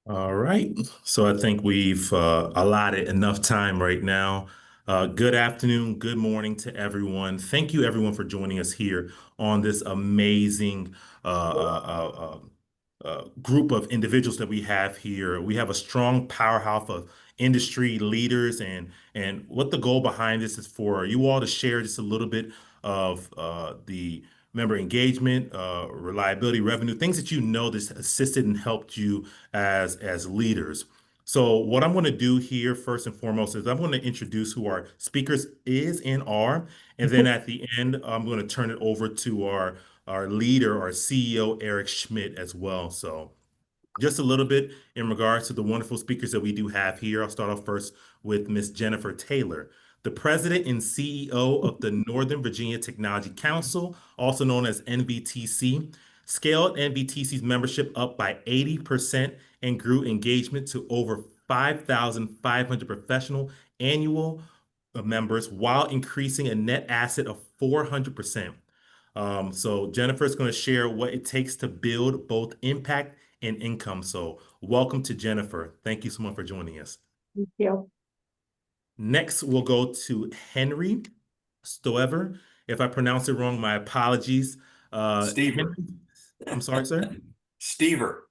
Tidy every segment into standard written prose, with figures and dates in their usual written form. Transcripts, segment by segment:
All right. So I think we've allotted enough time right now. Good afternoon, good morning to everyone. Thank you, everyone, for joining us here on this amazing group of individuals that we have here. We have a strong powerhouse of industry leaders, and what the goal behind this is for you all to share just a little bit of the member engagement, reliability, revenue, things that you know that's assisted and helped you as leaders. So what I'm going to do here first and foremost is I'm going to introduce who our speakers is and are, and then at the end I'm going to turn it over to our leader, our CEO Eric Schmidt as well. So just a little bit in regards to the wonderful speakers that we do have here. I'll start off first with Miss Jennifer Taylor, the president and CEO of the Northern Virginia Technology Council, also known as NVTC, scaled NVTC's membership up by 80% and grew engagement to over 5,500 professional annual members while increasing a net asset of 400%. So Jennifer is going to share what it takes to build both impact and income. So welcome to Jennifer. Thank you so much for joining us. Thank you. Next, we'll go to Henry Stoever. If I pronounce it wrong, my apologies. Stever. Henry, I'm sorry, sir. Stever.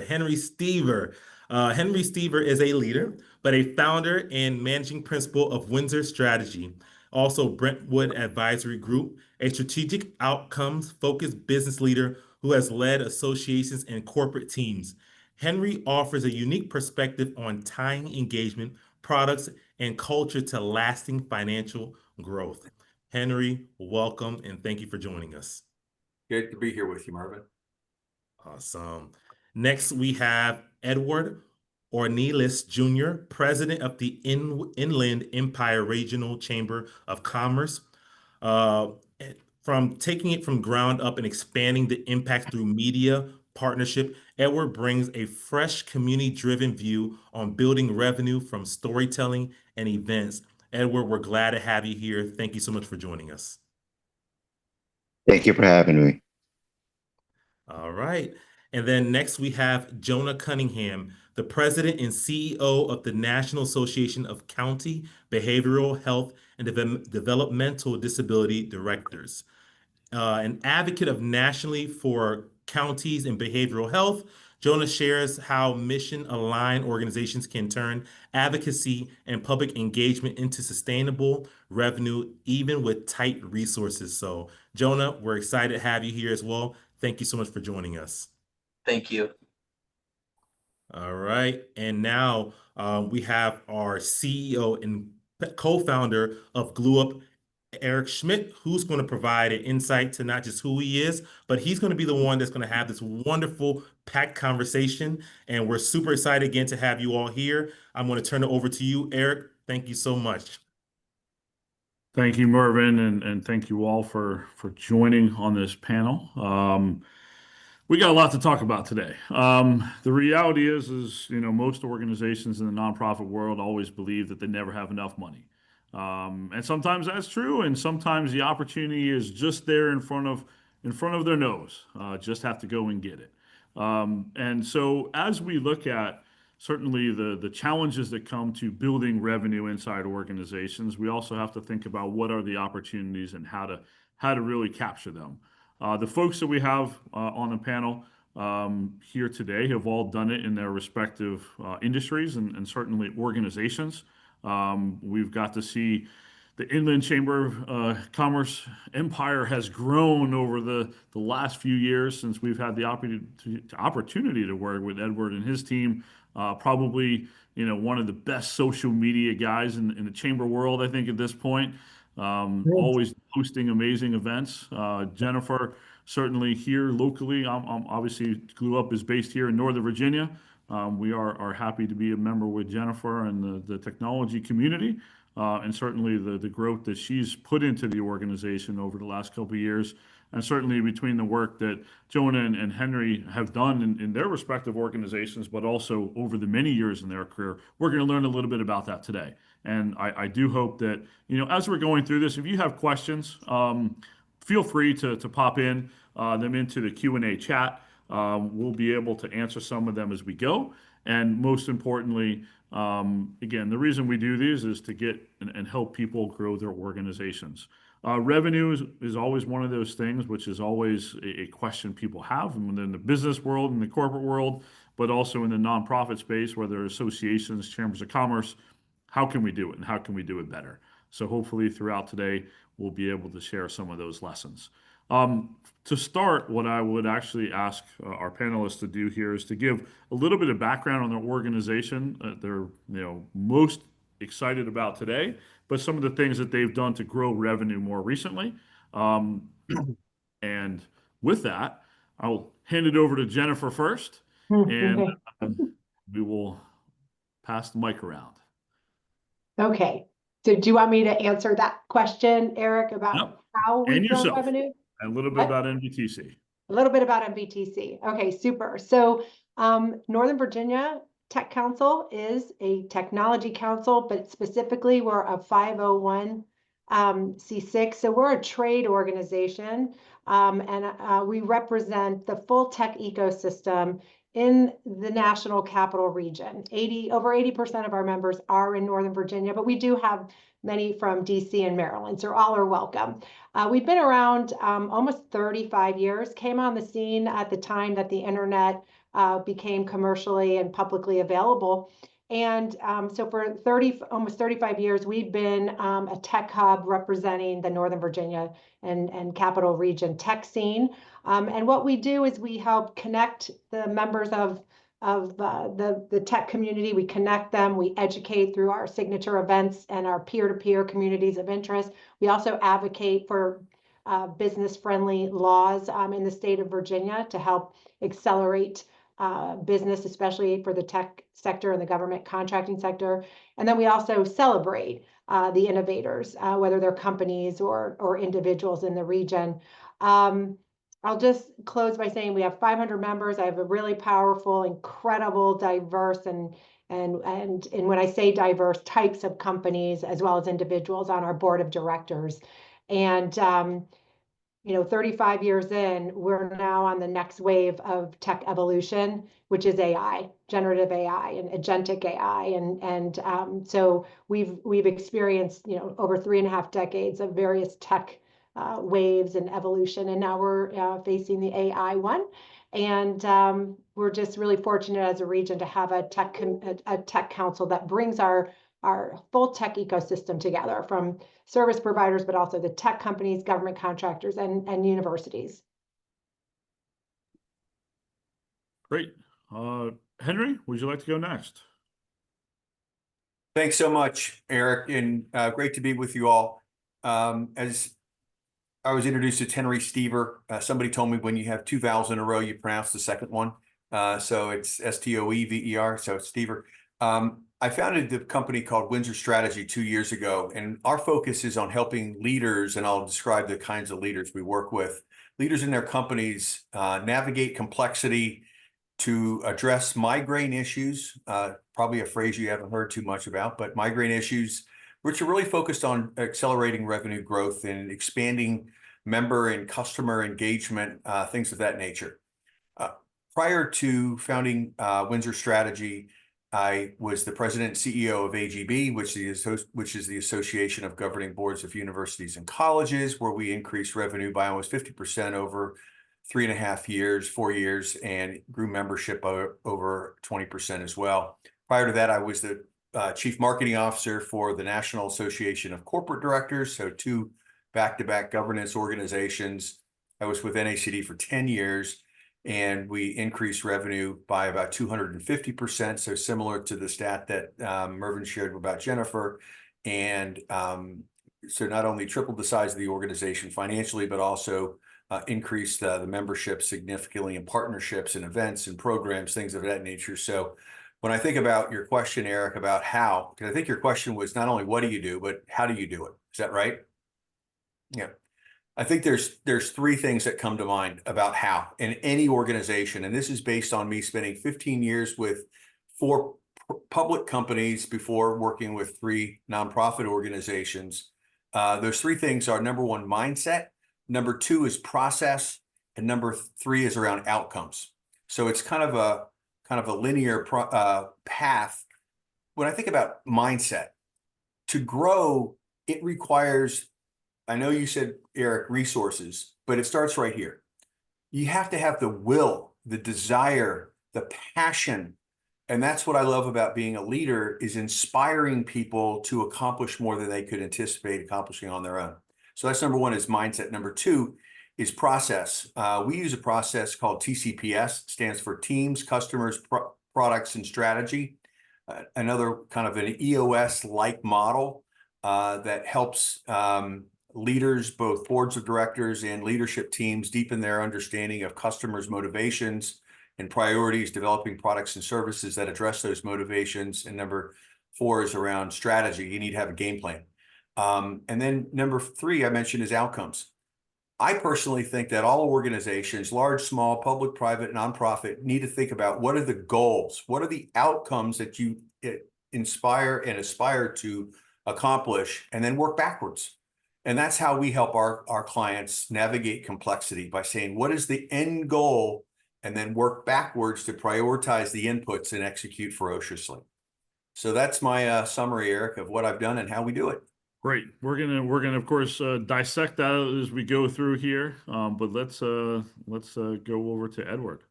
Henry Stever. Henry Stever is a leader, but a founder and managing principal of Windsor Strategy, also Brentwood Advisory Group, a strategic outcomes focused business leader who has led associations and corporate teams. Henry offers a unique perspective on tying engagement, products, and culture to lasting financial growth. Henry, welcome and thank you for joining us. Good to be here with you, Marvin. Awesome. Next, we have Edward Ornelas Jr., president of the Inland Empire Regional Chamber of Commerce. Uh, from taking it from ground up and expanding the impact through media partnership, Edward brings a fresh community-driven view on building revenue from storytelling and events. Edward, we're glad to have you here. Thank you so much for joining us. Thank you for having me. All right. And then next we have Jonah Cunningham, the president and CEO of the National Association of County Behavioral Health and Developmental Disability Directors. An advocate of nationally for counties and behavioral health, Jonah shares how mission-aligned organizations can turn advocacy and public engagement into sustainable revenue, even with tight resources. So, Jonah, we're excited to have you here as well. Thank you so much for joining us. Thank you. All right. And now we have our CEO and co-founder of Glue Up, Eric Schmidt, who's going to provide an insight to not just who he is, but he's going to be the one that's going to have this wonderful packed conversation. And we're super excited again to have you all here. I'm going to turn it over to you, Eric. Thank you so much. Thank you, Mervin, and thank you all for joining on this panel. We got a lot to talk about today. The reality is most organizations in the nonprofit world always believe that they never have enough money. And sometimes that's true, and sometimes the opportunity is just there in front of their nose. Just have to go and get it. And so as we look at certainly the challenges that come to building revenue inside organizations, we also have to think about what are the opportunities and how to really capture them. The folks that we have on the panel here today have all done it in their respective industries and certainly organizations. We've got to see the Inland Chamber of Commerce empire has grown over the last few years since we've had the opportunity to work with Edward and his team. Probably, one of the best social media guys in the chamber world, I think, at this point. Always hosting amazing events. Jennifer, certainly here locally. I'm obviously Glue Up is based here in Northern Virginia. We are happy to be a member with Jennifer and the technology community, and certainly the growth that she's put into the organization over the last couple of years, and certainly between the work that Jonah and Henry have done in their respective organizations, but also over the many years in their career. We're going to learn a little bit about that today. And I do hope that, as we're going through this, if you have questions, feel free to pop in them into the Q&A chat. We'll be able to answer some of them as we go. And most importantly, again, the reason we do these is to get and help people grow their organizations. Revenue is always one of those things, which is always a question people have in the business world, in the corporate world, but also in the nonprofit space, where there are associations, chambers of commerce. How can we do it, and how can we do it better? So hopefully throughout today, we'll be able to share some of those lessons. To start, what I would actually ask our panelists to do here is to give a little bit of background on their organization they're most excited about today, but some of the things that they've done to grow revenue more recently. Um, and with that, I'll hand it over to Jennifer first, and Okay. we will pass the mic around. Okay. So do you want me to answer that question, Eric, Yep. about how And we grow yourself. revenue? And a little bit What? about NBTC. A little bit about MBTC. Okay, super. So Northern Virginia Tech Council is a technology council, but specifically we're a 501 C6. So we're a trade organization, and we represent the full tech ecosystem in the National Capital Region. Over 80% of our members are in Northern Virginia, but we do have many from DC and Maryland, so all are welcome. We've been around almost 35 years, came on the scene at the time that the internet became commercially and publicly available. And so for almost 35 years, we've been a tech hub representing the Northern Virginia and Capital Region tech scene. And what we do is we help connect the members of the tech community. We connect them, we educate through our signature events and our peer-to-peer communities of interest. We also advocate for business-friendly laws in the state of Virginia to help accelerate business, especially for the tech sector and the government contracting sector. And then we also celebrate the innovators, whether they're companies or individuals in the region. I'll just close by saying we have 500 members. I have a really powerful, incredible, diverse, and when I say diverse, types of companies as well as individuals on our board of directors. And 35 years in, we're now on the next wave of tech evolution, which is AI, generative AI, and agentic AI, and so we've experienced over 3.5 decades of various tech waves and evolution, and now we're facing the AI one. And we're just really fortunate as a region to have a tech council that brings our full tech ecosystem together, from service providers, but also the tech companies, government contractors, and universities. Great. Henry, would you like to go next? Thanks so much, Eric, and great to be with you all. As I was introduced to Henry Stever, somebody told me when you have two vowels in a row, you pronounce the second one. So it's Stoever, so Stever. I founded the company called Windsor Strategy 2 years ago, and our focus is on helping leaders, and I'll describe the kinds of leaders we work with. Leaders in their companies navigate complexity to address migraine issues, probably a phrase you haven't heard too much about, but migraine issues, which are really focused on accelerating revenue growth and expanding member and customer engagement, things of that nature. Prior to founding Windsor Strategy, I was the president and CEO of AGB, which is the Association of Governing Boards of Universities and Colleges, where we increased revenue by almost 50% over 3.5 years, 4 years, and grew membership over 20% as well. Prior to that, I was the Chief Marketing Officer for the National Association of Corporate Directors, so 2 back-to-back governance organizations. I was with NACD for 10 years, and we increased revenue by about 250%, so similar to the stat that Mervyn shared about Jennifer. And so not only tripled the size of the organization financially, but also increased the membership significantly in partnerships and events and programs, things of that nature. So when I think about your question, Eric, about how, because I think your question was not only what do you do, but how do you do it? Is that right? Yeah. I think there's 3 things that come to mind about how in any organization, and this is based on me spending 15 years with 4 public companies before working with 3 nonprofit organizations. Those 3 things are: number 1, mindset; number 2 is process; and number 3 is around outcomes. So it's kind of a linear path. When I think about mindset, to grow, it requires, I know you said, Eric, resources, but it starts right here. You have to have the will, the desire, the passion. And that's what I love about being a leader, is inspiring people to accomplish more than they could anticipate accomplishing on their own. So that's number one, is mindset. Number two is process. We use a process called TCPS, stands for Teams, Customers, Products, and Strategy. Another kind of an EOS-like model that helps leaders, both boards of directors and leadership teams, deepen their understanding of customers' motivations and priorities, developing products and services that address those motivations. And number four is around strategy. You need to have a game plan. And then number three I mentioned is outcomes. I personally think that all organizations, large, small, public, private, nonprofit, need to think about what are the goals, what are the outcomes that you inspire and aspire to accomplish, and then work backwards. And that's how we help our clients navigate complexity, by saying, what is the end goal? And then work backwards to prioritize the inputs and execute ferociously. So that's my summary, Eric, of what I've done and how we do it. Great. We're gonna of course dissect that as we go through here. But let's go over to Edward.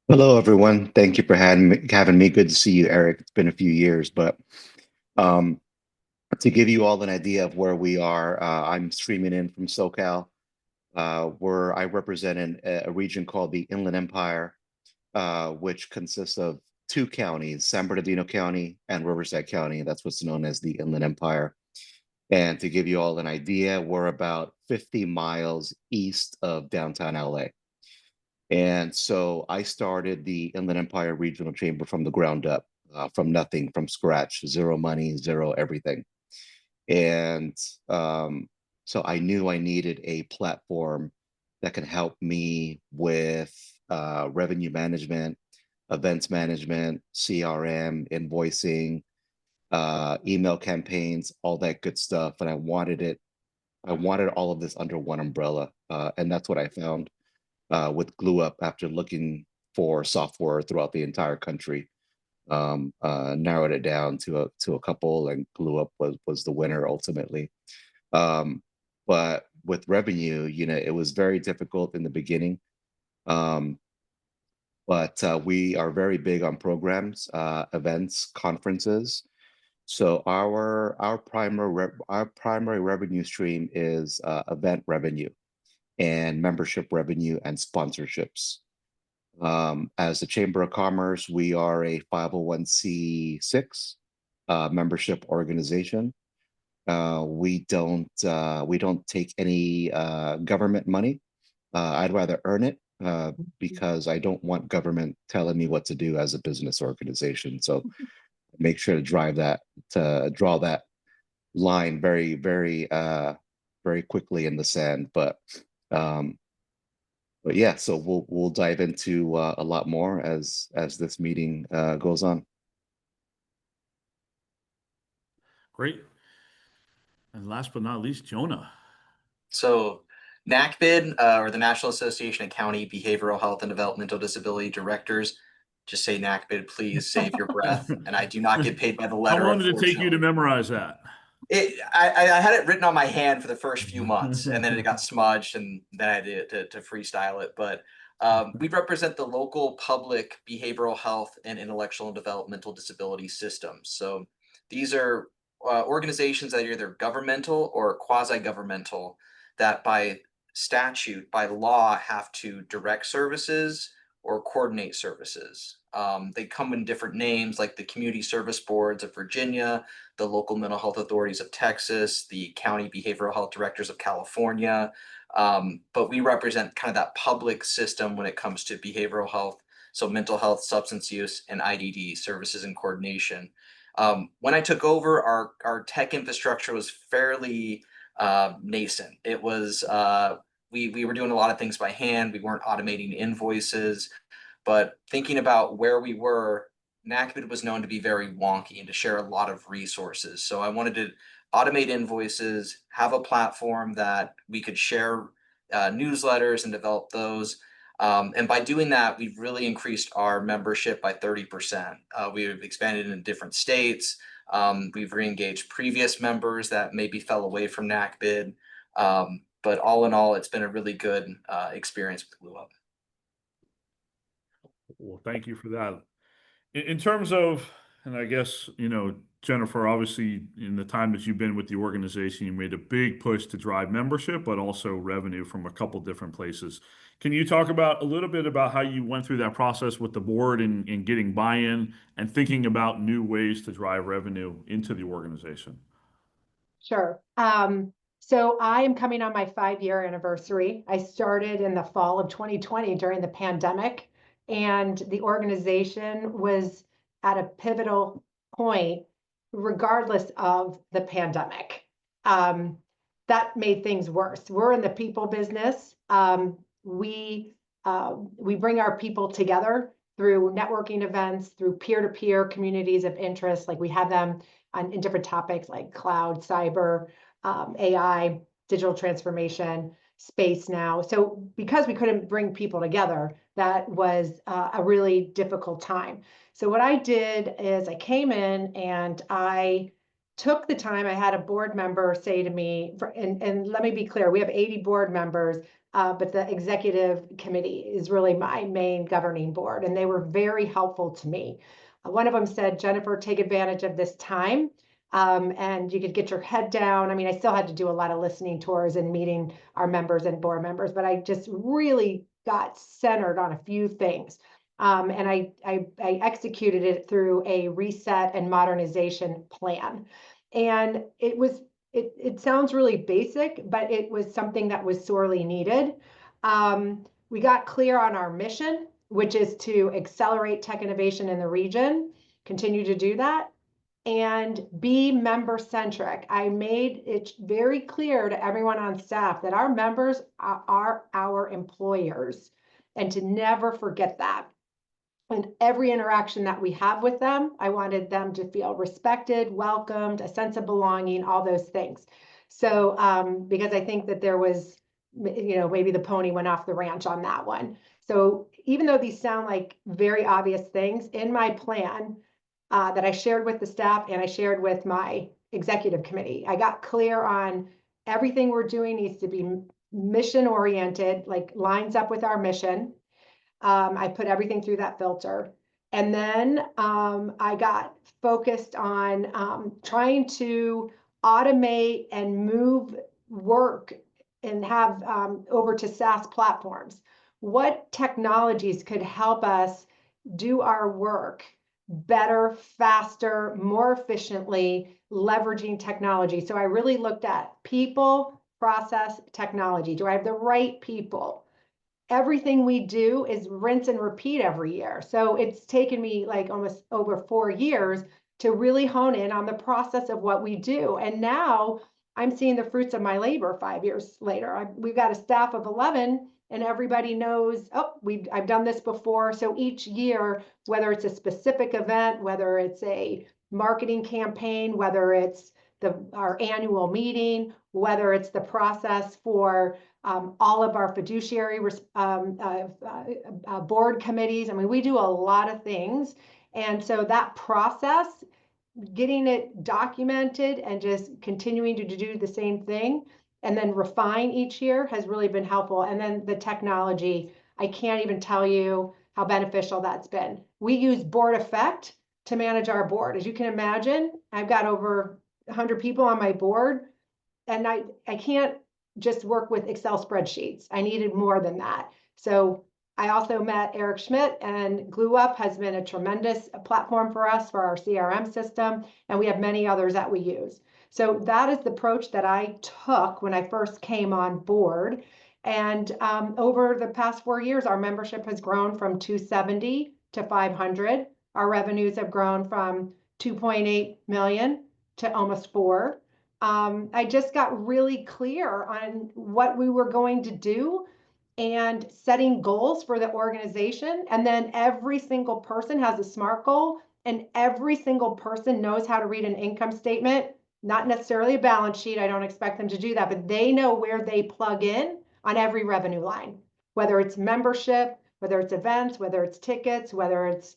Hello, everyone. Thank you for having me. Good to see you, Eric. It's been a few years, but um, to give you all an idea of where we are, I'm streaming in from SoCal, where I represent a region called the Inland Empire, which consists of two counties, San Bernardino County and Riverside County. That's what's known as the Inland Empire. And to give you all an idea, we're about 50 miles east of downtown LA. And so I started the Inland Empire Regional Chamber from the ground up, from nothing, from scratch, zero money, zero everything. And so I knew I needed a platform that can help me with revenue management, events management, CRM, invoicing, email campaigns, all that good stuff. And I wanted all of this under one umbrella. And that's what I found with GlueUp after looking for software throughout the entire country. Narrowed it down to a couple, and GlueUp was the winner ultimately. But with revenue, it was very difficult in the beginning. But we are very big on programs, events, conferences. So our primary revenue stream is event revenue and membership revenue and sponsorships. As the Chamber of Commerce, we are a 501c6 membership organization. We don't take any government money. I'd rather earn it because I don't want government telling me what to do as a business organization. So make sure to draw that line very, very, very quickly in the sand. But yeah, so we'll dive into a lot more as this meeting goes on. Great. And last but not least, Jonah. So NACBID, or the National Association of County Behavioral Health and Developmental Disability Directors, just say NACBID, please save your breath. And I do not get paid by the letter. How long did it take you to memorize that? I had it written on my hand for the first few months, and then it got smudged, and then I did to freestyle it. But we represent the local public behavioral health and intellectual and developmental disability systems. So these are organizations that are either governmental or quasi-governmental, that by statute, by law, have to direct services or coordinate services. They come in different names, like the Community Service Boards of Virginia, the Local Mental Health Authorities of Texas, the County Behavioral Health Directors of California. But we represent kind of that public system when it comes to behavioral health, so mental health, substance use, and IDD services and coordination. When I took over, our tech infrastructure was fairly nascent. It was we were doing a lot of things by hand. We weren't automating invoices, but thinking about where we were, NACBID was known to be very wonky and to share a lot of resources. So I wanted to automate invoices, have a platform that we could share newsletters and developed those. And by doing that, we've really increased our membership by 30%. We've expanded in different states. We've re-engaged previous members that maybe fell away from NACBID. But all in all, it's been a really good experience with Glue Up. Well, thank you for that. In terms of, and I guess, Jennifer, obviously, in the time that you've been with the organization, you made a big push to drive membership, but also revenue from a couple different places. Can you talk about a little bit about how you went through that process with the board and getting buy-in and thinking about new ways to drive revenue into the organization? Sure. So I am coming on my 5-year anniversary. I started in the fall of 2020 during the pandemic, and the organization was at a pivotal point, regardless of the pandemic. That made things worse. We're in the people business. We bring our people together through networking events, through peer-to-peer communities of interest. Like we have them in different topics like cloud, cyber, AI, digital transformation, space now. So because we couldn't bring people together, that was a really difficult time. So what I did is I came in and I took the time. I had a board member say to me, and let me be clear, we have 80 board members, but the executive committee is really my main governing board, and they were very helpful to me. One of them said, Jennifer, take advantage of this time. And you could get your head down. I mean, I still had to do a lot of listening tours and meeting our members and board members, but I just really got centered on a few things. And I executed it through a reset and modernization plan. And it sounds really basic, but it was something that was sorely needed. We got clear on our mission, which is to accelerate tech innovation in the region, continue to do that, and be member-centric. I made it very clear to everyone on staff that our members are our employers, and to never forget that. And every interaction that we have with them, I wanted them to feel respected, welcomed, a sense of belonging, all those things. So because I think that there was, maybe the pony went off the ranch on that one. So even though these sound like very obvious things, in my plan that I shared with the staff and I shared with my executive committee, I got clear on everything we're doing needs to be mission oriented, like lines up with our mission. I put everything through that filter. And then I got focused on trying to automate and move work and have over to SaaS platforms. What technologies could help us do our work better, faster, more efficiently, leveraging technology? So I really looked at people, process, technology. Do I have the right people? Everything we do is rinse and repeat every year. So it's taken me like almost over 4 years to really hone in on the process of what we do. And now I'm seeing the fruits of my labor 5 years later. We've got a staff of 11 and everybody knows, oh, I've done this before. So each year, whether it's a specific event, whether it's a marketing campaign, whether it's our annual meeting, whether it's the process for all of our fiduciary board committees. I mean, we do a lot of things. And so that process, getting it documented and just continuing to do the same thing and then refine each year has really been helpful. And then the technology, I can't even tell you how beneficial that's been. We use Board Effect to manage our board. As you can imagine, I've got over 100 people on my board, and I can't just work with Excel spreadsheets. I needed more than that. So I also met Eric Schmidt, and Glue Up has been a tremendous platform for us for our CRM system, and we have many others that we use. So that is the approach that I took when I first came on board. And over the past 4 years, our membership has grown from 270 to 500. Our revenues have grown from 2.8 million to almost 4. I just got really clear on what we were going to do and setting goals for the organization. And then every single person has a SMART goal, and every single person knows how to read an income statement, not necessarily a balance sheet. I don't expect them to do that, but they know where they plug in on every revenue line, whether it's membership, whether it's events, whether it's tickets, whether it's,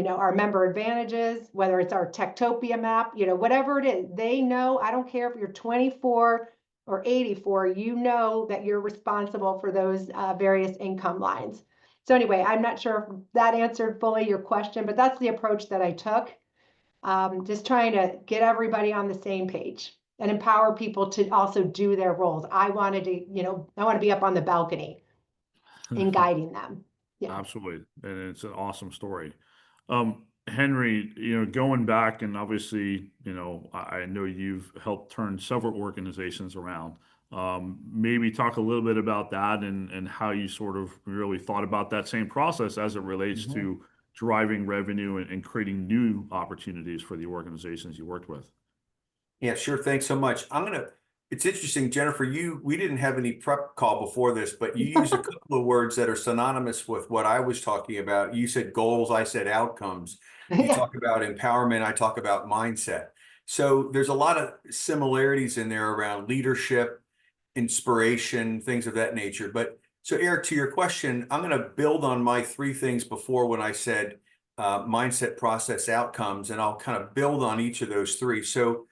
our member advantages, whether it's our Techtopia map, whatever it is, they know. I don't care if you're 24 or 84, that you're responsible for those various income lines. So anyway, I'm not sure if that answered fully your question, but that's the approach that I took. Just trying to get everybody on the same page and empower people to also do their roles. I want to be up on the balcony and guiding them. Yeah. Absolutely. And it's an awesome story. Henry, going back and obviously, I know you've helped turn several organizations around. Maybe talk a little bit about that and how you sort of really thought about that same process as it relates to driving revenue and creating new opportunities for the organizations you worked with. Yeah, sure. Thanks so much. It's interesting, Jennifer, we didn't have any prep call before this, but you used a couple of words that are synonymous with what I was talking about. You said goals, I said outcomes. You talk about empowerment, I talk about mindset. So there's a lot of similarities in there around leadership, inspiration, things of that nature. But so Eric, to your question, I'm going to build on my three things before when I said mindset, process, outcomes, and I'll kind of build on each of those three. So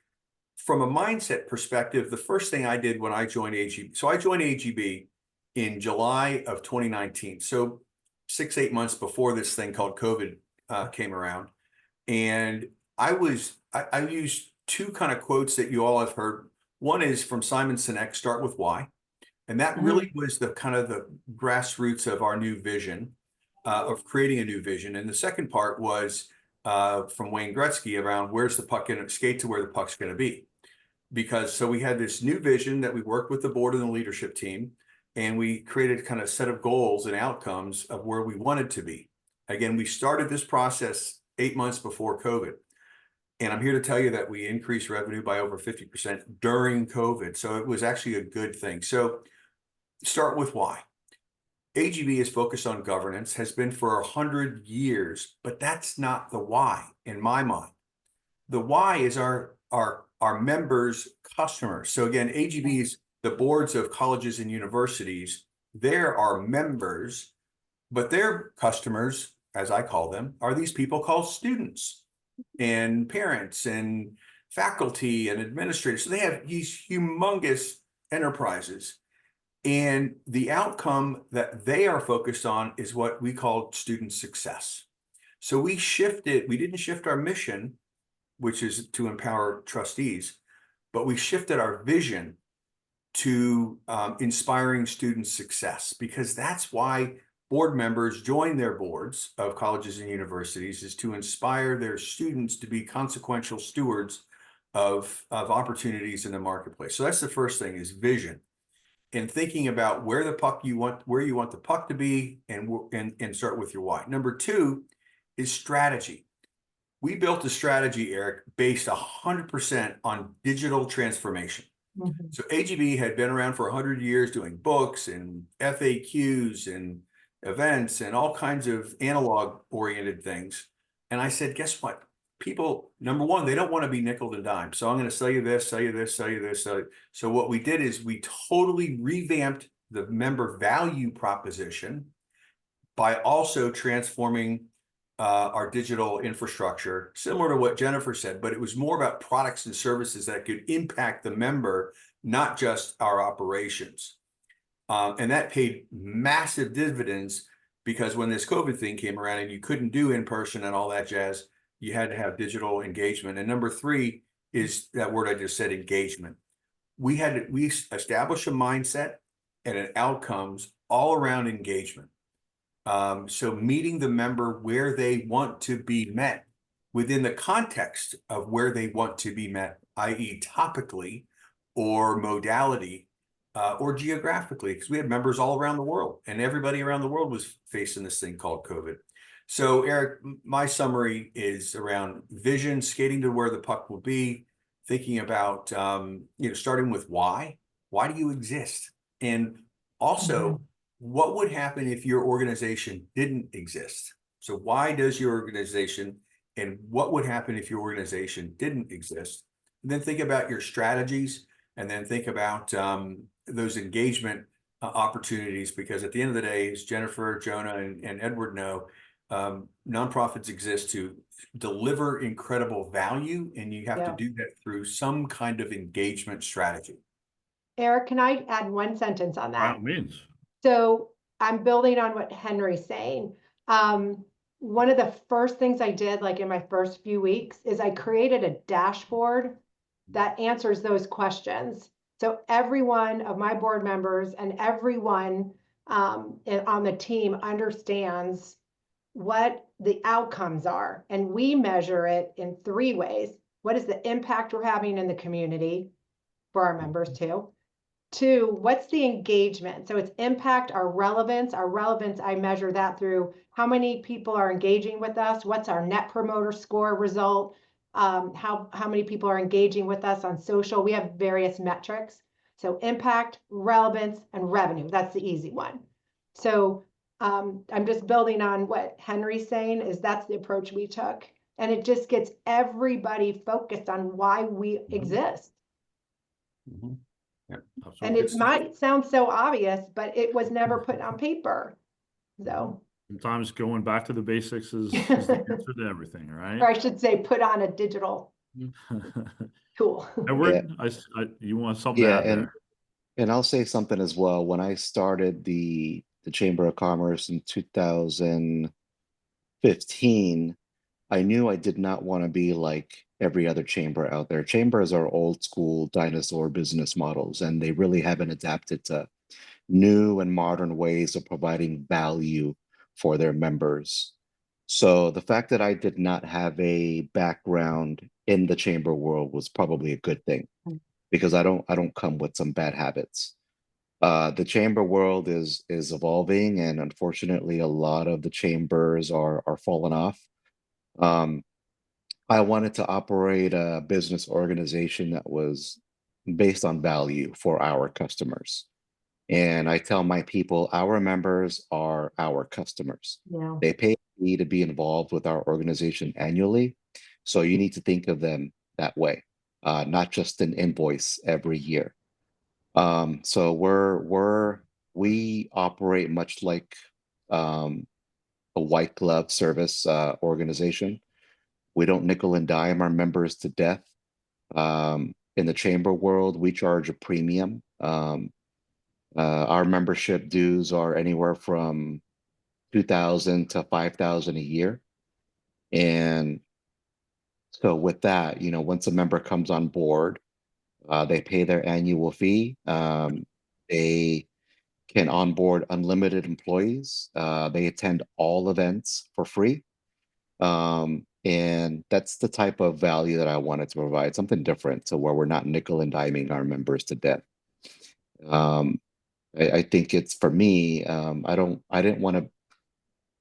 from a mindset perspective, the first thing I did when I joined AGB, so I joined AGB in July of 2019. So 6-8 months before this thing called COVID came around. And I used two kind of quotes that you all have heard. One is from Simon Sinek, start with why. And that really was the kind of the grassroots of our new vision, of creating a new vision. And the second part was from Wayne Gretzky around where's the puck going to skate to where the puck's going to be. So we had this new vision that we worked with the board and the leadership team, and we created kind of set of goals and outcomes of where we wanted to be. Again, we started this process 8 months before COVID. And I'm here to tell you that we increased revenue by over 50% during COVID. So it was actually a good thing. So start with why. AGB is focused on governance, has been for 100 years, but that's not the why in my mind. The why is our members' customers. So again, AGB is the boards of colleges and universities. They're our members, but their customers, as I call them, are these people called students and parents and faculty and administrators. So they have these humongous enterprises. And the outcome that they are focused on is what we call student success. So we didn't shift our mission, which is to empower trustees, but we shifted our vision to inspiring student success, because that's why board members join their boards of colleges and universities, is to inspire their students to be consequential stewards of opportunities in the marketplace. So that's the first thing, is vision. And thinking about where you want the puck to be, and start with your why. Number two is strategy. We built a strategy, Eric, based 100% on digital transformation. So AGB had been around for 100 years doing books and FAQs and events and all kinds of analog oriented things. And I said, guess what? People, number one, they don't want to be nickel and dime. So I'm going to sell you this, sell you this, sell you this. So what we did is we totally revamped the member value proposition by also transforming our digital infrastructure, similar to what Jennifer said, but it was more about products and services that could impact the member, not just our operations. And that paid massive dividends, because when this COVID thing came around and you couldn't do in person and all that jazz, you had to have digital engagement. And number three is that word I just said, engagement. We established a mindset and an outcomes all around engagement. So meeting the member where they want to be met within the context of where they want to be met, i.e. topically or modality or geographically, because we had members all around the world, and everybody around the world was facing this thing called COVID. So Eric, my summary is around vision, skating to where the puck will be, thinking about, starting with why do you exist? And also, what would happen if your organization didn't exist? So why does your organization, and what would happen if your organization didn't exist? And then think about your strategies, and then think about those engagement opportunities, because at the end of the day, as Jennifer, Jonah, and Edward know, nonprofits exist to deliver incredible value, and you have to Yeah. do that through some kind of engagement strategy. Eric, can I add one sentence on By that? all means. So I'm building on what Henry's saying. One of the first things I did, like in my first few weeks, is I created a dashboard that answers those questions. So every one of my board members and everyone on the team understands what the outcomes are. And we measure it in 3 ways. What is the impact we're having in the community for our members too? 2, what's the engagement? So it's impact, our relevance. Our relevance, I measure that through how many people are engaging with us, what's our net promoter score result, how many people are engaging with us on social. We have various metrics. So impact, relevance, and revenue. That's the easy one. So I'm just building on what Henry's saying, is that's the approach we took. And it just gets everybody focused on why we exist. Mhm. Yeah. And Good it stuff. might sound so obvious, but it was never put on paper. So, Sometimes going back to the basics is the answer to everything, or right? I should say, put on a digital tool. Yeah, Edward, you want something to yeah, add there? and I'll say something as well. When I started the Chamber of Commerce in 2015, I knew I did not want to be like every other chamber out there. Chambers are old school dinosaur business models, and they really haven't adapted to new and modern ways of providing value for their members. So the fact that I did not have a background in the chamber world was probably a good thing, because I don't come with some bad habits. The chamber world is evolving, and unfortunately, a lot of the chambers are falling off. Um, I wanted to operate a business organization that was based on value for our customers. And I tell my people, our members are our customers. Yeah. They pay me to be involved with our organization annually. So you need to think of them that way, not just an invoice every year. So we operate much like um, a white glove service organization. We don't nickel and dime our members to death. In the chamber world, we charge a premium. Our membership dues are anywhere from 2,000 to 5,000 a year. And so with that, once a member comes on board, they pay their annual fee. They can onboard unlimited employees. They attend all events for free. And that's the type of value that I wanted to provide, something different, so where we're not nickel and diming our members to death. Um, I think it's for me, I didn't want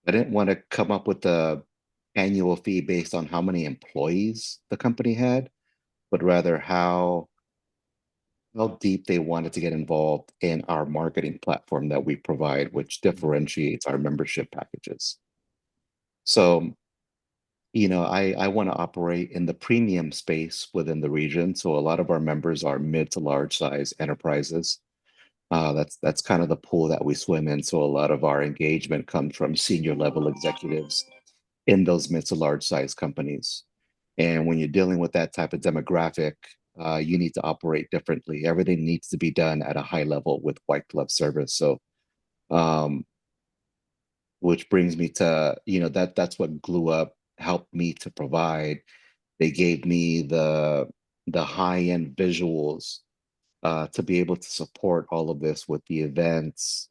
to come up with the annual fee based on how many employees the company had, but rather how deep they wanted to get involved in our marketing platform that we provide, which differentiates our membership packages. So, I want to operate in the premium space within the region. So a lot of our members are mid to large size enterprises. That's kind of the pool that we swim in. So a lot of our engagement comes from senior level executives in those mid to large size companies. And when you're dealing with that type of demographic, you need to operate differently. Everything needs to be done at a high level with white glove service. So, um, which brings me to, that's what Glue Up helped me to provide. They gave me the high end visuals to be able to support all of this with the events,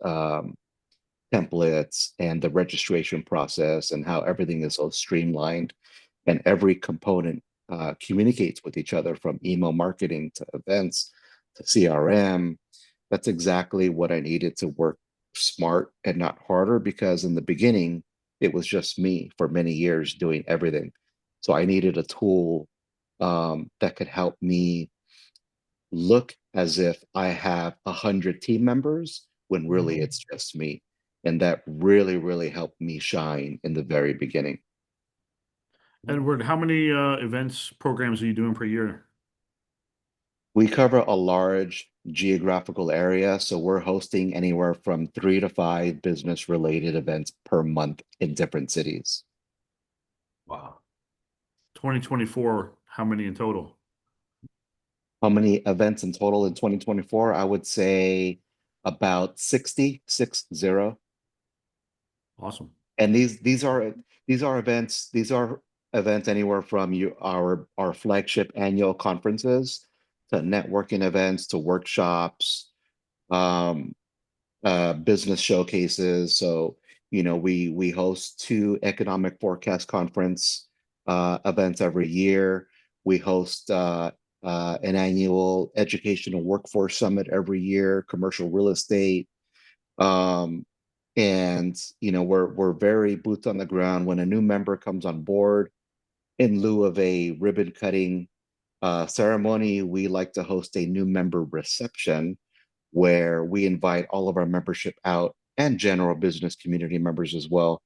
templates, and the registration process, and how everything is so streamlined, and every component communicates with each other, from email marketing to events to CRM. That's exactly what I needed to work smart and not harder, because in the beginning, it was just me for many years doing everything. So I needed a tool that could help me look as if I have 100 team members when really it's just me. And that really, really helped me shine in the very beginning. Edward, how many events programs are you doing per year? We cover a large geographical area, so we're hosting anywhere from 3 to 5 business-related events per month in different cities. Wow. 2024, how many in total? How many events in total in 2024? I would say about 60, 60. Awesome. And these are events anywhere from our flagship annual conferences to networking events to workshops, um, business showcases. So, we host 2 economic forecast conference events every year. We host an annual educational workforce summit every year, commercial real estate. Um, and we're very boots on the ground. When a new member comes on board, in lieu of a ribbon cutting ceremony, we like to host a new member reception where we invite all of our membership out and general business community members as well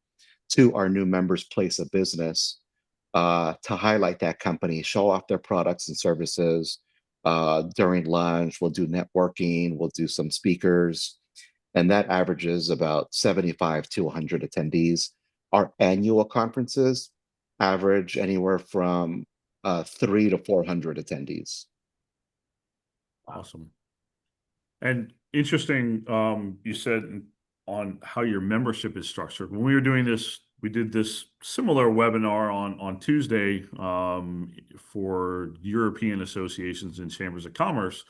to our new members' place of business to highlight that company, show off their products and services. During lunch, we'll do networking, we'll do some speakers, and that averages about 75 to 100 attendees. Our annual conferences average anywhere from 3 to 400 attendees. Awesome. And interesting, you said on how your membership is structured. When we were doing this, we did this similar webinar on Tuesday for European associations and chambers of commerce.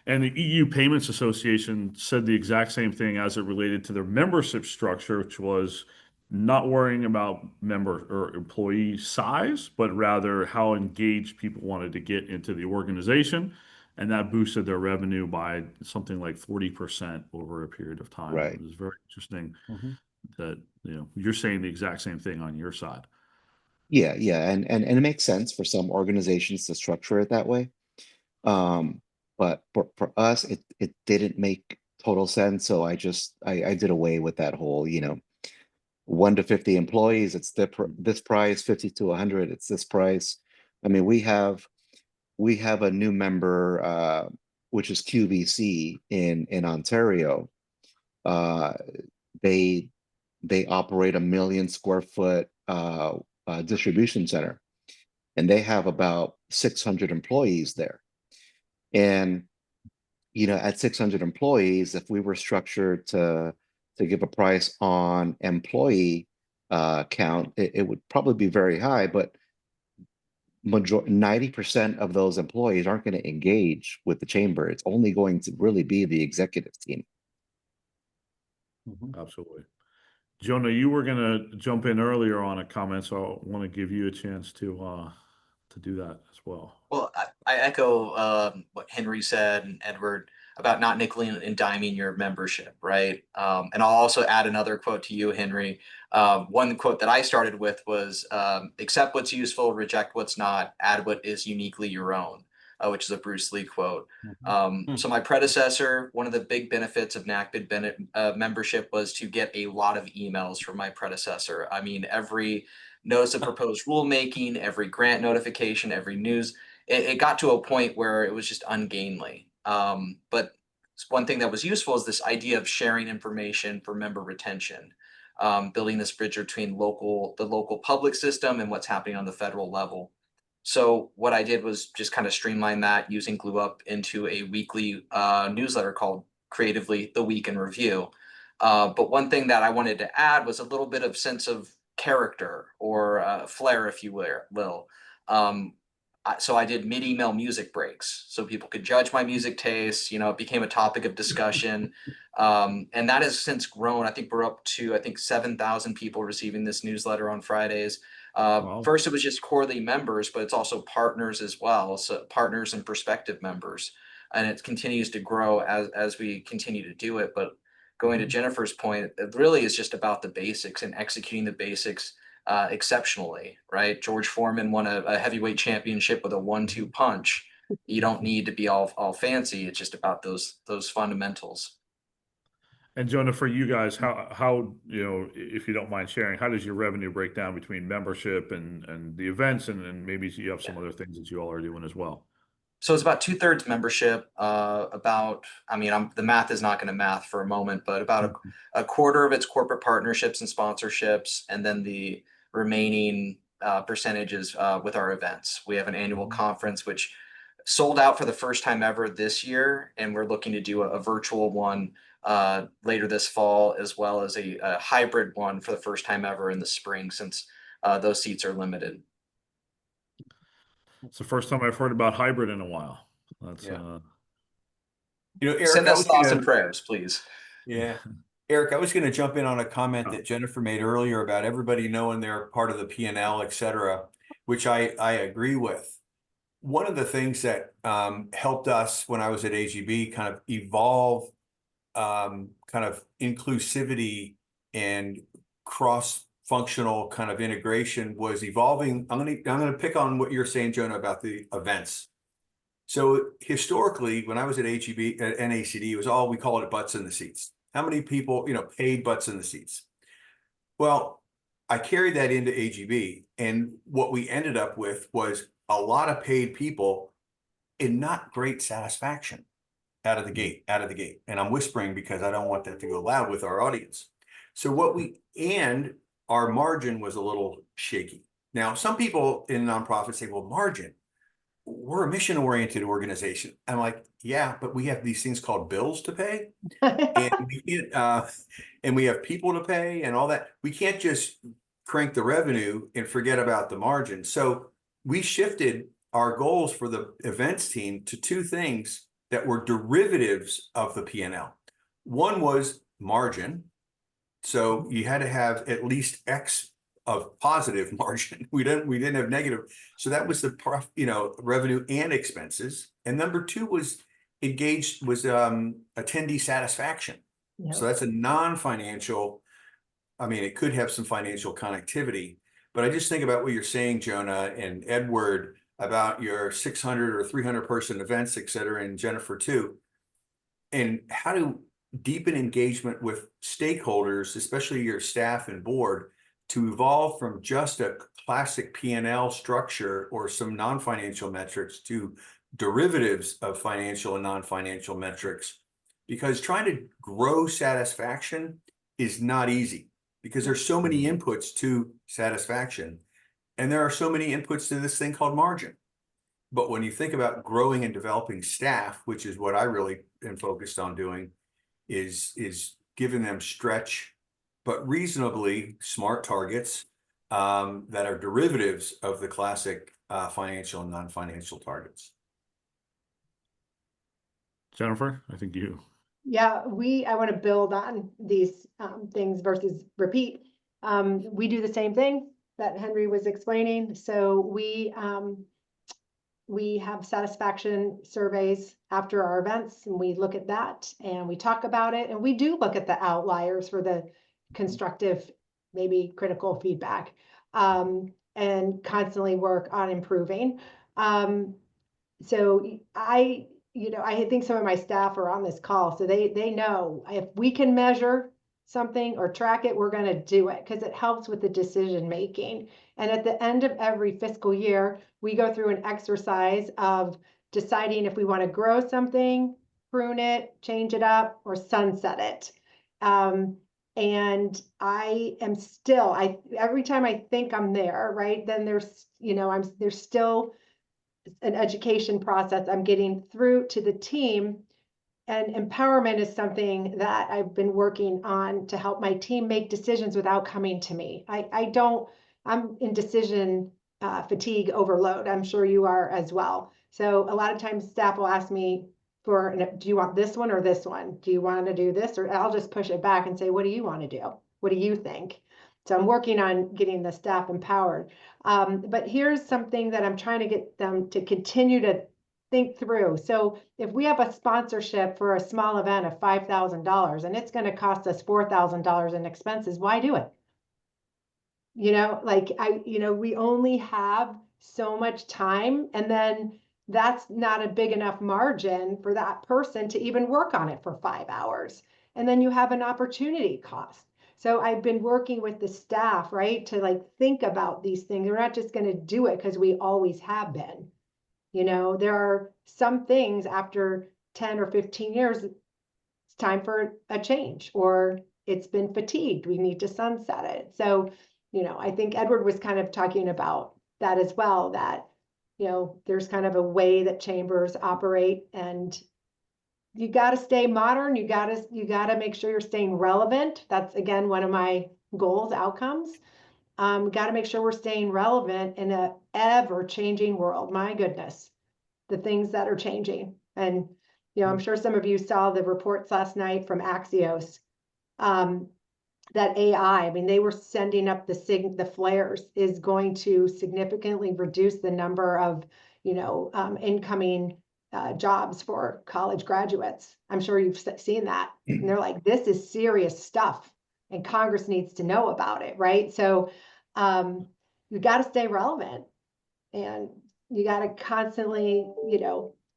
And the EU Payments Association said the exact same thing as it related to their membership structure, which was not worrying about member or employee size, but rather how engaged people wanted to get into the organization. And that boosted their revenue by something like 40% over a period of time. Right. It was very interesting Mhm. that, you're saying the exact same thing on your side. Yeah, yeah, and it makes sense for some organizations to structure it that way. But for us, it didn't make total sense. So I did away with that whole, 1 to 50 employees, it's this price, 50 to 100, it's this price. I mean, we have a new member, which is QVC in Ontario. Uh, they they operate a 1 million square foot distribution center, and they have about 600 employees there. And at 600 employees, if we were structured to give a price on employee count, it would probably be very high, but 90% of those employees aren't going to engage with the chamber. It's only going to really be the executive team. Mhm. Absolutely. Jonah, you were gonna jump in earlier on a comment, so I want to give you a chance to do that as well. Well, I echo what Henry said and Edward about not nickeling and diming your membership, right? And I'll also add another quote to you, Henry. One quote that I started with was accept what's useful, reject what's not, add what is uniquely your own, which is a Bruce Lee quote. So my predecessor, one of the big benefits of NACBID membership was to get a lot of emails from my predecessor. I mean, every notice of proposed rulemaking, every grant notification, every news, it got to a point where it was just ungainly. But one thing that was useful is this idea of sharing information for member retention, building this bridge between the local public system and what's happening on the federal level. So what I did was just kind of streamline that using GlueUp into a weekly newsletter called Creatively the Week in Review. But one thing that I wanted to add was a little bit of sense of character or flair, if you will. Um, so I did mid-email music breaks so people could judge my music tastes. It became a topic of discussion. And that has since grown. I think we're up to, 7,000 people receiving this newsletter on Fridays. Wow. First, it was just Corely members, but it's also partners as well. So partners and prospective members. And it continues to grow as we continue to do it. But going to Jennifer's point, it really is just about the basics and executing the basics exceptionally, right? George Foreman won a heavyweight championship with a 1-2 punch. You don't need to be all fancy. It's just about those fundamentals. And Jonah, for you guys, how if you don't mind sharing, how does your revenue break down between membership and the events, and maybe you have some other things that you all are doing as well? So it's about 2/3 membership. I mean, the math is not going to math for a moment, but about a quarter of it's corporate partnerships and sponsorships, and then the remaining percentages with our events. We have an annual conference which sold out for the first time ever this year, and we're looking to do a virtual one later this fall, as well as a hybrid one for the first time ever in the spring, since those seats are limited. It's the first time I've heard about hybrid in a while. That's Yeah. Eric, Send I us was thoughts gonna, and prayers, please. yeah. Eric, I was gonna jump in on a comment Oh. that Jennifer made earlier about everybody knowing they're part of the P&L, et cetera, which I agree with. One of the things that helped us when I was at AGB kind of evolve kind of inclusivity and cross-functional kind of integration was evolving. I'm gonna pick on what you're saying, Jonah, about the events. So historically, when I was at AGB, at NACD, it was all, we call it butts in the seats. How many people, paid butts in the seats? Well, I carried that into AGB, and what we ended up with was a lot of paid people and not great satisfaction out of the gate. And I'm whispering because I don't want that to go loud with our audience. So and our margin was a little shaky. Now, some people in nonprofits say, well, margin, we're a mission-oriented organization. I'm like, yeah, but we have these things called bills to pay, and we have people to pay and all that. We can't just crank the revenue and forget about the margin. So we shifted our goals for the events team to two things that were derivatives of the P&L. One was margin. So you had to have at least X of positive margin. We didn't have negative. So that was the revenue and expenses. And number two was attendee satisfaction. Yep. So that's a non-financial. I mean, it could have some financial connectivity, but I just think about what you're saying, Jonah and Edward, about your 600 or 300 person events, et cetera, and Jennifer too, and how to deepen engagement with stakeholders, especially your staff and board, to evolve from just a classic P&L structure or some non-financial metrics to derivatives of financial and non-financial metrics. Because trying to grow satisfaction is not easy, because there's so many inputs to satisfaction, and there are so many inputs to this thing called margin. But when you think about growing and developing staff, which is what I really am focused on doing, is giving them stretch, but reasonably smart targets that are derivatives of the classic financial and non-financial targets. Jennifer, I think you. Yeah, I want to build on these things versus repeat. We do the same thing that Henry was explaining. So we have satisfaction surveys after our events, and we look at that and we talk about it. And we do look at the outliers for the constructive, maybe critical feedback, and constantly work on improving. So I think some of my staff are on this call, so they know if we can measure something or track it, we're going to do it because it helps with the decision making. And at the end of every fiscal year, we go through an exercise of deciding if we want to grow something, prune it, change it up, or sunset it. And I am still, every time I think I'm there, right, then there's still an education process I'm getting through to the team. And empowerment is something that I've been working on to help my team make decisions without coming to me. I'm in decision fatigue overload. I'm sure you are as well. So a lot of times staff will ask me do you want this one or this one? Do you want to do this? Or I'll just push it back and say, what do you want to do? What do you think? So I'm working on getting the staff empowered. But here's something that I'm trying to get them to continue to think through. So if we have a sponsorship for a small event of $5,000 and it's going to cost us $4,000 in expenses, why do it? We only have so much time, and then that's not a big enough margin for that person to even work on it for 5 hours. And then you have an opportunity cost. So I've been working with the staff, right, to think about these things. We're not just going to do it because we always have been. There are some things after 10 or 15 years, it's time for a change, or it's been fatigued. We need to sunset it. So, I think Edward was kind of talking about that as well, that, there's kind of a way that chambers operate, and you got to stay modern. You got to make sure you're staying relevant. That's again, one of my goals, outcomes. Got to make sure we're staying relevant in a ever changing world. My goodness, the things that are changing. And, I'm sure some of you saw the reports last night from Axios, that AI, I mean, they were sending up the flares is going to significantly reduce the number of, incoming jobs for college graduates. I'm sure you've seen that. And they're like, this is serious stuff, and Congress needs to know about it, right? So you got to stay relevant, and you got to constantly,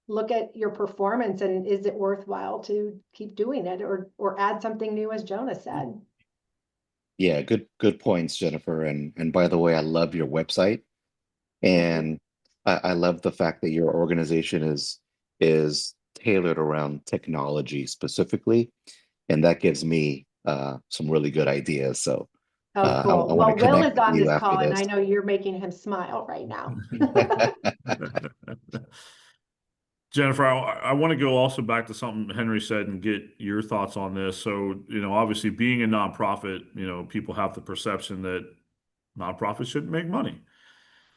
look at your performance, and is it worthwhile to keep doing it, or add something new, as Jonah said. Yeah, good points, Jennifer. And by the way, I love your website, and I love the fact that your organization is tailored around technology specifically, and that gives me some really good ideas. So Oh, I cool. want to Well, Will connect is with on you this after call, and I this. know you're making him smile right now. Jennifer, I want to go also back to something Henry said and get your thoughts on this. So, obviously being a nonprofit, people have the perception that nonprofits shouldn't make money.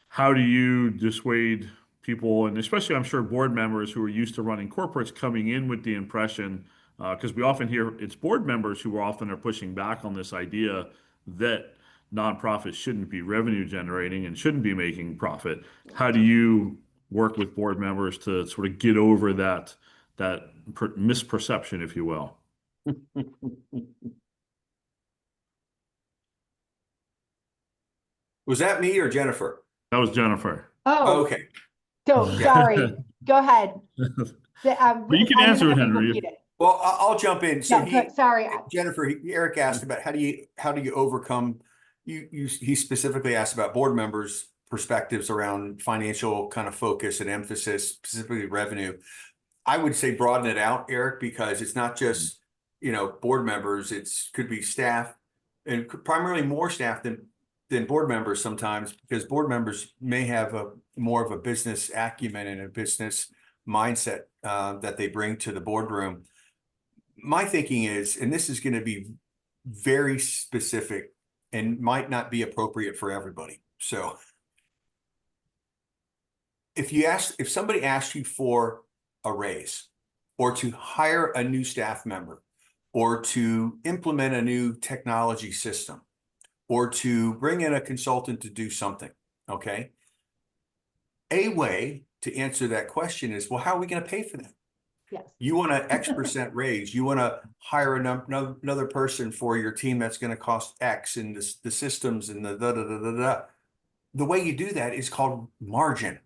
How do you dissuade people, and especially I'm sure board members who are used to running corporates, coming in with the impression, because we often hear it's board members who often are pushing back on this idea that nonprofits shouldn't be revenue generating and shouldn't be making profit. How do you work with board members to sort of get over that misperception, if you will? Was that me or Jennifer? That was Jennifer. Oh, Okay. so Yeah. sorry. Go ahead. But you can I'm answer gonna it, have you Henry. repeat it. Well, I'll jump in. So Yeah, sorry. Jennifer, Eric asked about how do you overcome, he specifically asked about board members' perspectives around financial kind of focus and emphasis, specifically revenue. I would say broaden it out, Eric, because it's not just, board members, could be staff, and primarily more staff than board members sometimes, because board members may have more of a business acumen and a business mindset that they bring to the boardroom. My thinking is, and this is going to be very specific and might not be appropriate for everybody. So if somebody asks you for a raise, or to hire a new staff member, or to implement a new technology system, or to bring in a consultant to do something, okay? A way to answer that question is, well, how are we going to pay for that? Yes. You want an X% raise. You want to hire another person for your team that's going to cost X, and the systems and the da da da da da. The way you do that is called margin.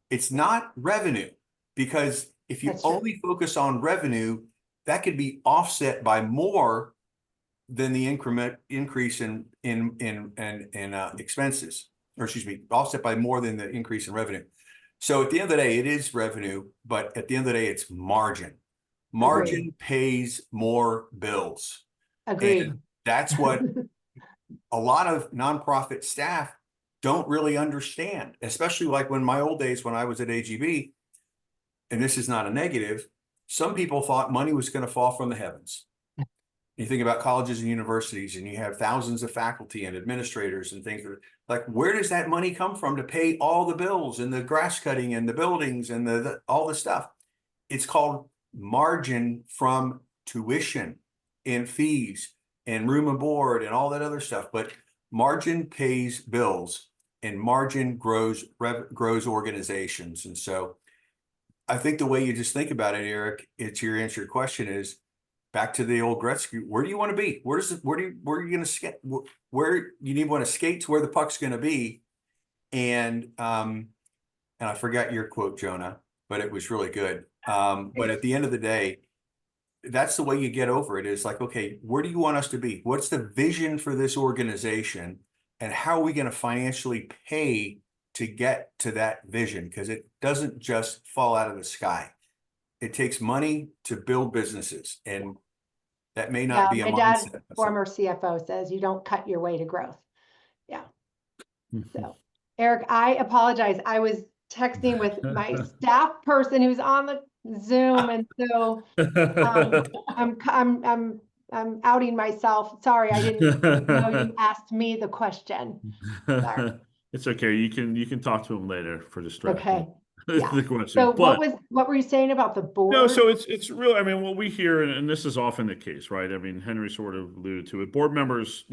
It's not revenue, because if you only focus on revenue, that could be offset by more than the increase in expenses, or excuse me, offset by more than the increase in revenue. So at the end of the day, it is revenue, but at the end of the day, it's margin. Margin pays more bills. Agreed. And that's what a lot of nonprofit staff don't really understand, especially like when my old days when I was at AGB, and this is not a negative, some people thought money was going to fall from the heavens. You think about colleges and universities, and you have thousands of faculty and administrators and things like, where does that money come from to pay all the bills and the grass cutting and the buildings and all the stuff? It's called margin from tuition and fees and room and board and all that other stuff. But margin pays bills, and margin grows organizations. And so I think the way you just think about it, Eric, it's your answer to your question is, back to the old Gretzky, where do you want to be? Where are you going to skate? Where you want to skate to where the puck's going to be? And I forgot your quote, Jonah, but it was really good. But at the end of the day, that's the way you get over it. Is like, okay, where do you want us to be? What's the vision for this organization? And how are we going to financially pay to get to that vision, because it doesn't just fall out of the sky. It takes money to build businesses, and that may not Yeah, be a my dad, mindset. former CFO, says you don't cut your way to growth. Yeah. So, Eric, I apologize. I was texting with my staff person who's on the Zoom, and so I'm outing myself. Sorry, I didn't know you asked me the question. Sorry. It's okay. You can talk to him later for distracting Okay. Yeah. the question. So But what were you saying about the no, board? so it's real. I mean, what we hear, and this is often the case, right? I mean, Henry sort of alluded to it. Board members,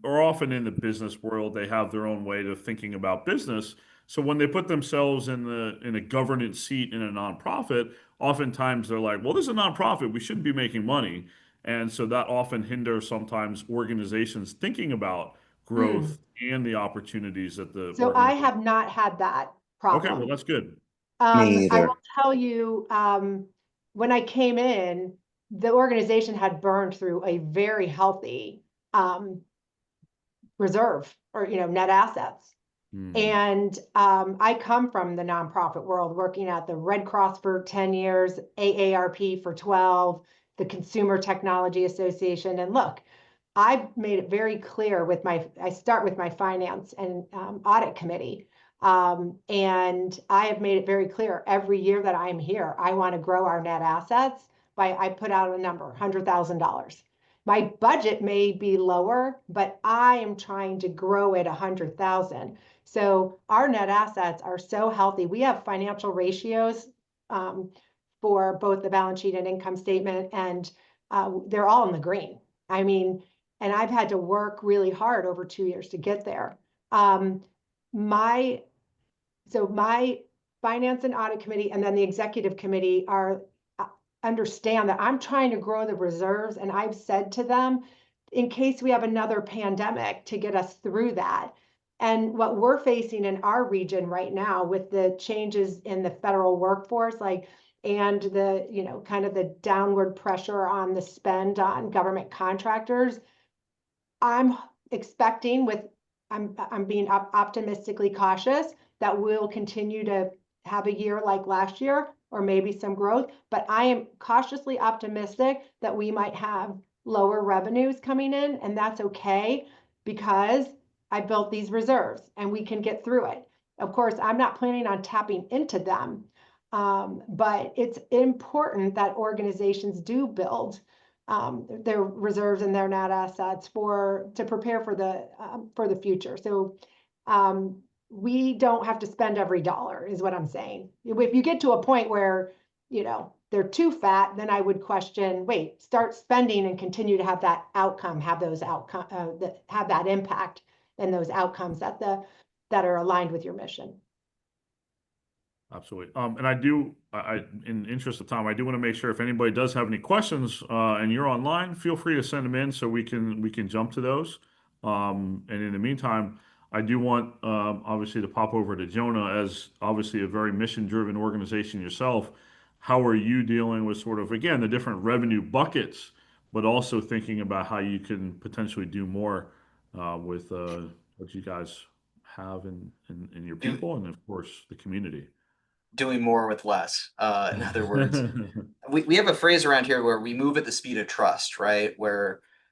are often in the business world. They have their own way of thinking about business. So when they put themselves in a governance seat in a nonprofit, oftentimes they're like, "Well, this is a nonprofit. We shouldn't be making money," and so that often hinders sometimes organizations thinking about Hmm. growth and the opportunities that the So I organization. have not had that Okay, well, problem. that's good. Me I will either. tell you, when I came in, the organization had burned through a very healthy reserve, or net assets. Hmm. And I come from the nonprofit world, working at the Red Cross for 10 years, AARP for 12, the Consumer Technology Association. And look, I've made it very clear I start with my finance and audit committee. And I have made it very clear every year that I'm here, I want to grow our net assets I put out a number, $100,000. My budget may be lower, but I am trying to grow it 100,000. So our net assets are so healthy. We have financial ratios um, for both the balance sheet and income statement, and they're all in the green. I mean, and I've had to work really hard over 2 years to get there. Um, my my finance and audit committee and then the executive committee understand that I'm trying to grow the reserves, and I've said to them, in case we have another pandemic, to get us through that. And what we're facing in our region right now with the changes in the federal workforce, and the, kind of the downward pressure on the spend on government contractors, I'm expecting I'm being optimistically cautious that we'll continue to have a year like last year, or maybe some growth, but I am cautiously optimistic that we might have lower revenues coming in, and that's okay because I built these reserves and we can get through it. Of course, I'm not planning on tapping into them, but it's important that organizations do build their reserves and their net assets to prepare for the future. So we don't have to spend every dollar, is what I'm saying. If you get to a point where they're too fat, then I would question, wait, start spending and continue to have that outcome, have that impact and those outcomes that are aligned with your mission. Absolutely. And in the interest of time, I do want to make sure if anybody does have any questions, and you're online, feel free to send them in so we can jump to those. And in the meantime, I do want, obviously to pop over to Jonah as obviously a very mission-driven organization yourself. How are you dealing with sort of, again, the different revenue buckets, but also thinking about how you can potentially do more, with, what you guys have in your Do, people and of course the community. doing more with less. In other words, we have a phrase around here where we move at the speed of trust, right?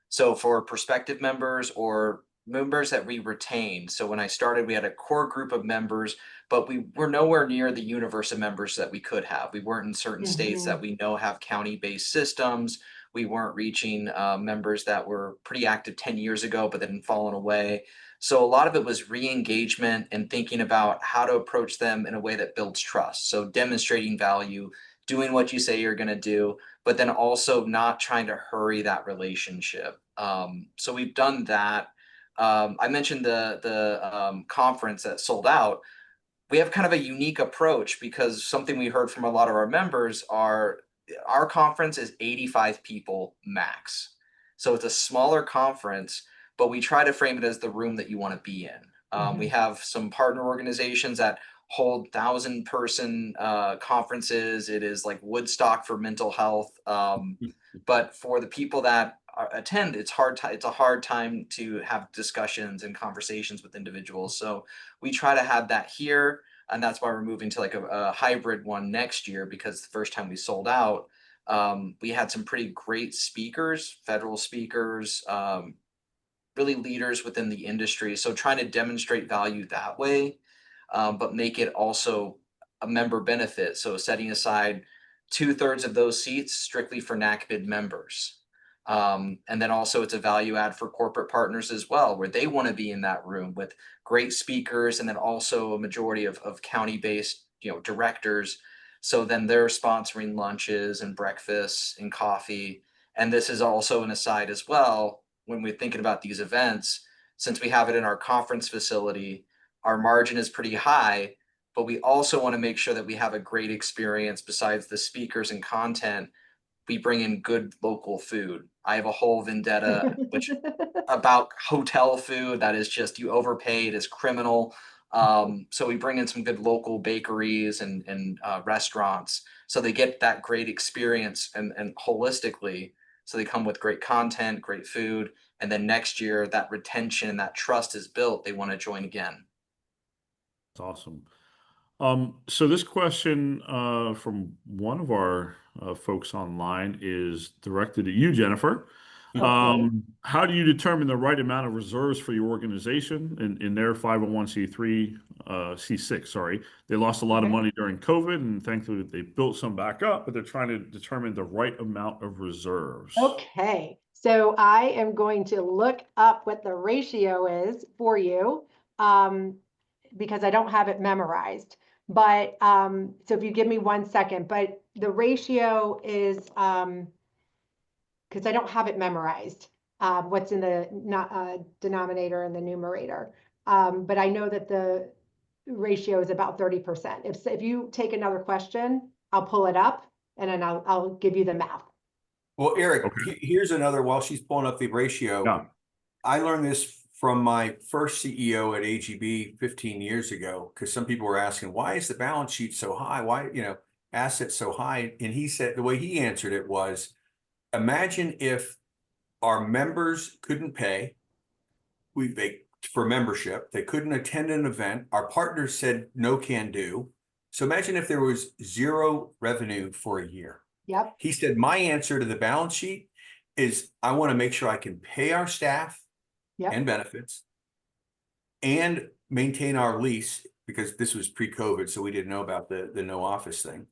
So for prospective members or members that we retain. So when I started, we had a core group of members, but we were nowhere near the universe of members that we could have. We weren't in certain states Mm-hmm. that we know have county-based systems. We weren't reaching members that were pretty active 10 years ago, but then fallen away. So a lot of it was re-engagement and thinking about how to approach them in a way that builds trust. So demonstrating value, doing what you say you're going to do, but then also not trying to hurry that relationship. So we've done that. I mentioned the conference that sold out. We have kind of a unique approach because something we heard from a lot of our members are our conference is 85 people max. So it's a smaller conference, but we try to frame it as the room that you want to be in. We have some partner organizations that hold 1,000-person conferences. It is like Woodstock for mental health. But for the people that attend, it's a hard time to have discussions and conversations with individuals. So we try to have that here, and that's why we're moving to like a hybrid one next year, because the first time we sold out, we had some pretty great speakers, federal speakers, really leaders within the industry. So trying to demonstrate value that way, but make it also a member benefit. So setting aside 2/3 of those seats strictly for NACBID members. And then also it's a value add for corporate partners as well, where they want to be in that room with great speakers, and then also a majority of county-based, directors. So then they're sponsoring lunches and breakfasts and coffee. And this is also an aside as well, when we're thinking about these events, since we have it in our conference facility, our margin is pretty high, but we also want to make sure that we have a great experience besides the speakers and content. We bring in good local food. I have a whole vendetta which about hotel food that is just, you overpay, it is criminal. So we bring in some good local bakeries and restaurants, so they get that great experience and holistically. So they come with great content, great food, and then next year that retention, that trust is built. They want to join again. That's awesome. So this question from one of our folks online is directed at you, Jennifer. Okay. How do you determine the right amount of reserves for your organization in their 501c3, C6, sorry. They lost a lot of Okay. money during COVID, and thankfully they built some back up, but they're trying to determine the right amount of reserves. Okay, so I am going to look up what the ratio is for you, because I don't have it memorized. But so if you give me 1 second, but the ratio is because I don't have it memorized. What's in the denominator and the numerator, but I know that the ratio is about 30%. If you take another question, I'll pull it up and then I'll give you the math. Well, Eric, Okay. here's another, while she's pulling up the ratio. Yeah. I learned this from my first CEO at AGB 15 years ago, because some people were asking, why is the balance sheet so high? Why, assets so high? And he said, the way he answered it was, imagine if our members couldn't pay, for membership, they couldn't attend an event, our partners said no can do. So imagine if there was zero revenue for a year. Yep. He said, my answer to the balance sheet is, I want to make sure I can pay our staff Yep. and benefits and maintain our lease, because this was pre-COVID, so we didn't know about the no office thing.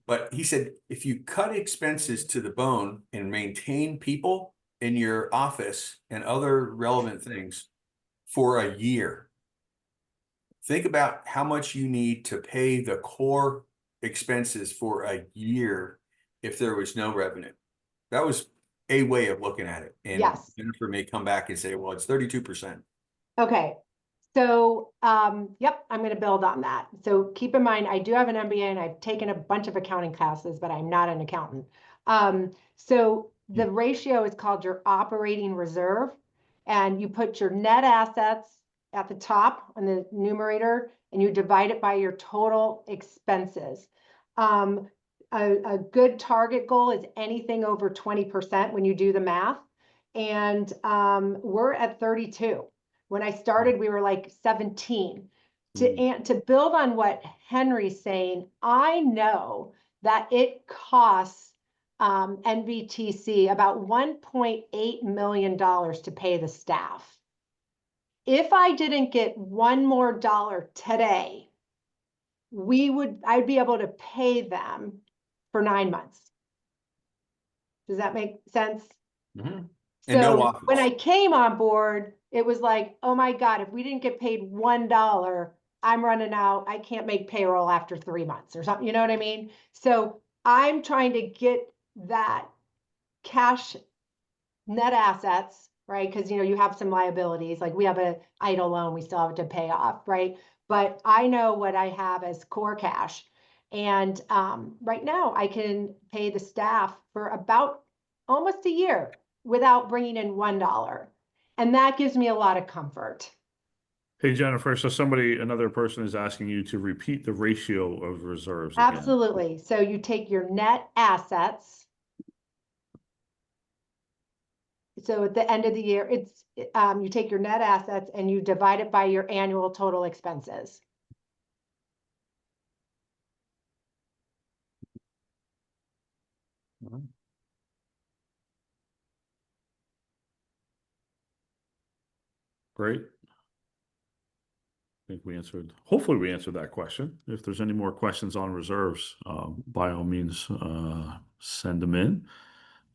But he said, if you cut expenses to the bone and maintain people in your office and other relevant things for a year, think about how much you need to pay the core expenses for a year if there was no revenue. That was a way of looking at it. And Yes. Jennifer may come back and say, well, it's 32%. Okay. So, yep, I'm going to build on that. So keep in mind, I do have an MBA and I've taken a bunch of accounting classes, but I'm not an accountant. So the ratio is called your operating reserve, and you put your net assets at the top on the numerator and you divide it by your total expenses. A good target goal is anything over 20% when you do the math. And we're at 32. When I started, we were like 17. To build on what Henry's saying, I know that it costs NVTC about $1.8 million to pay the staff. If I didn't get one more dollar today, I'd be able to pay them for 9 months. Does that make sense? Mm-hmm. And no So office. when I came on board, it was like, oh my God, if we didn't get paid $1, I'm running out. I can't make payroll after 3 months or something. You know what I mean? So I'm trying to get that cash net assets, right? Because you have some liabilities, like we have an idle loan we still have to pay off, right? But I know what I have as core cash. And right now I can pay the staff for about almost a year without bringing in $1. And that gives me a lot of comfort. Hey, Jennifer, so another person is asking you to repeat the ratio of reserves again. Absolutely. So you take your net assets So at the end of the year, you take your net assets and you divide it by your annual total expenses. Great. I think hopefully we answered that question. If there's any more questions on reserves, by all means, send them in.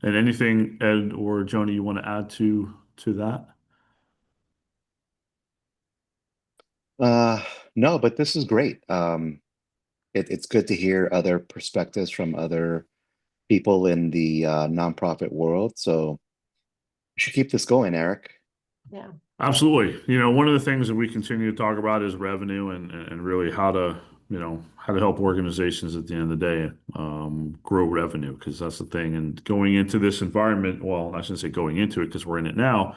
And anything, Ed or Joni, you want to add to that? No, but this is great. It's good to hear other perspectives from other people in the nonprofit world. So we should keep this going, Eric. Yeah. Absolutely. You know, one of the things that we continue to talk about is revenue and really how to, how to help organizations at the end of the day grow revenue, because that's the thing. And going into this environment, well, I shouldn't say going into it because we're in it now.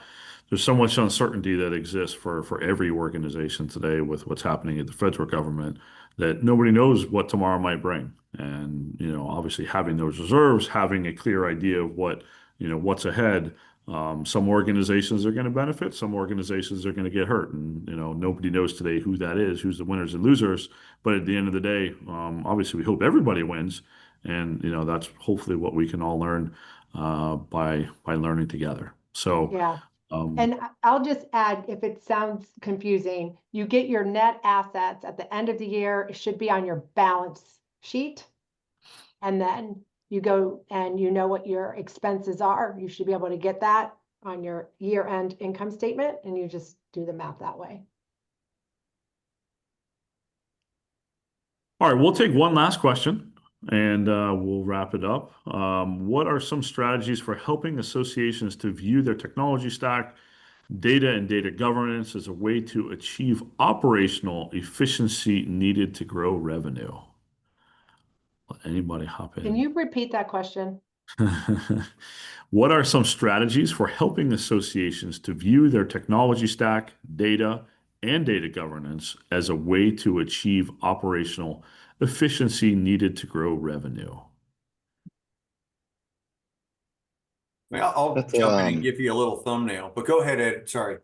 There's so much uncertainty that exists for every organization today with what's happening at the federal government that nobody knows what tomorrow might bring. And, obviously having those reserves, having a clear idea of what's ahead. Some organizations are going to benefit, some organizations are going to get hurt. And, nobody knows today who that is, who's the winners and losers. But at the end of the day, obviously we hope everybody wins. And, that's hopefully what we can all learn by learning together. So, Yeah. And I'll just add, if it sounds confusing, you get your net assets at the end of the year. It should be on your balance sheet. And then you go and you know what your expenses are. You should be able to get that on your year-end income statement, and you just do the math that way. all right, we'll take one last question and we'll wrap it up. What are some strategies for helping associations to view their technology stack, data and data governance as a way to achieve operational efficiency needed to grow revenue? Let anybody hop Can in. you repeat that question? What are some strategies for helping associations to view their technology stack, data, and data governance as a way to achieve operational efficiency needed to grow revenue? Well, I'll That's jump in and give you a little thumbnail, but go ahead, Ed. Sorry.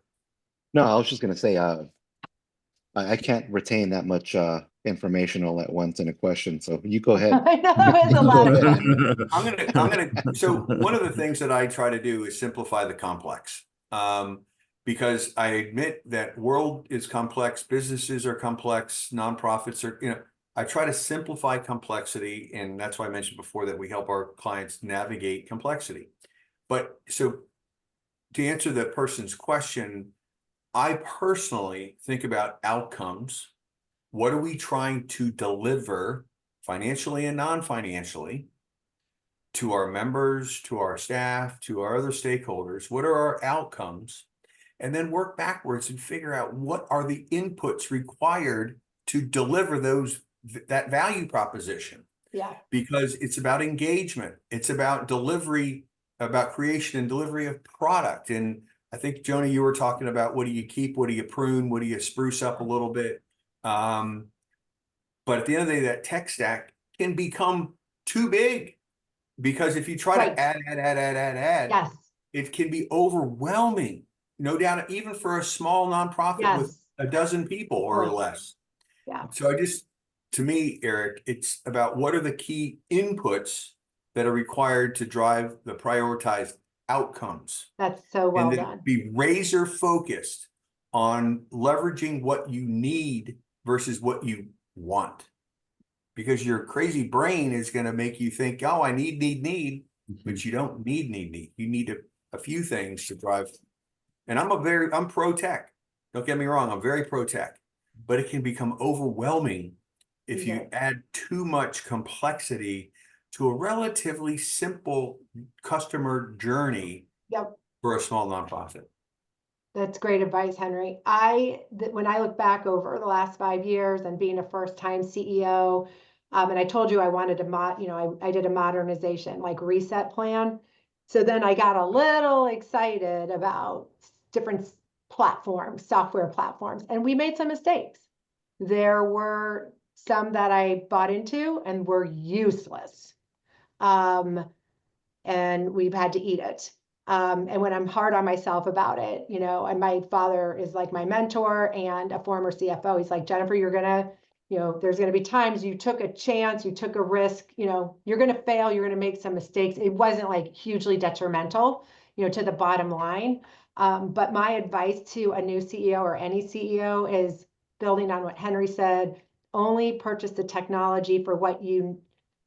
no, I was just gonna say I can't retain that much information all at once in a question. So you go ahead. I know it's a lot of it. So one of the things that I try to do is simplify the complex. Because I admit that world is complex, businesses are complex, nonprofits are, I try to simplify complexity. And that's why I mentioned before that we help our clients navigate complexity. But so to answer the person's question, I personally think about outcomes. What are we trying to deliver financially and non-financially to our members, to our staff, to our other stakeholders? What are our outcomes? And then work backwards and figure out what are the inputs required to deliver that value proposition. Yeah. Because it's about engagement. It's about delivery, about creation and delivery of product. And I think, Joni, you were talking about what do you keep, what do you prune, what do you spruce up a little bit. But at the end of the day, that tech stack can become too big, because if you try to add, Yes. it can be overwhelming. No doubt, even for a small nonprofit with a dozen people or less. Yeah. So to me, Eric, it's about what are the key inputs that are required to drive the prioritized outcomes. That's so well and done. Be razor focused on leveraging what you need versus what you want. Because your crazy brain is going to make you think, oh, I need, but you don't need. You need a few things to drive. And I'm pro tech. Don't get me wrong. I'm very pro tech, but it can become overwhelming if you add too much complexity to a relatively simple customer journey for a small nonprofit. That's great advice, Henry. When I look back over the last 5 years and being a first-time CEO, and I told you I wanted to I did a modernization, like reset plan. So then I got a little excited about different platforms, software platforms, and we made some mistakes. There were some that I bought into and were useless. And we've had to eat it. And when I'm hard on myself about it, you know, and my father is like my mentor and a former CFO. He's like, Jennifer, you're gonna, you know, there's gonna be times you took a chance, you took a risk, you know, you're gonna fail, you're gonna make some mistakes. It wasn't like hugely detrimental, you know, to the bottom line. But my advice to a new CEO or any CEO is building on what Henry said, only purchase the technology for what you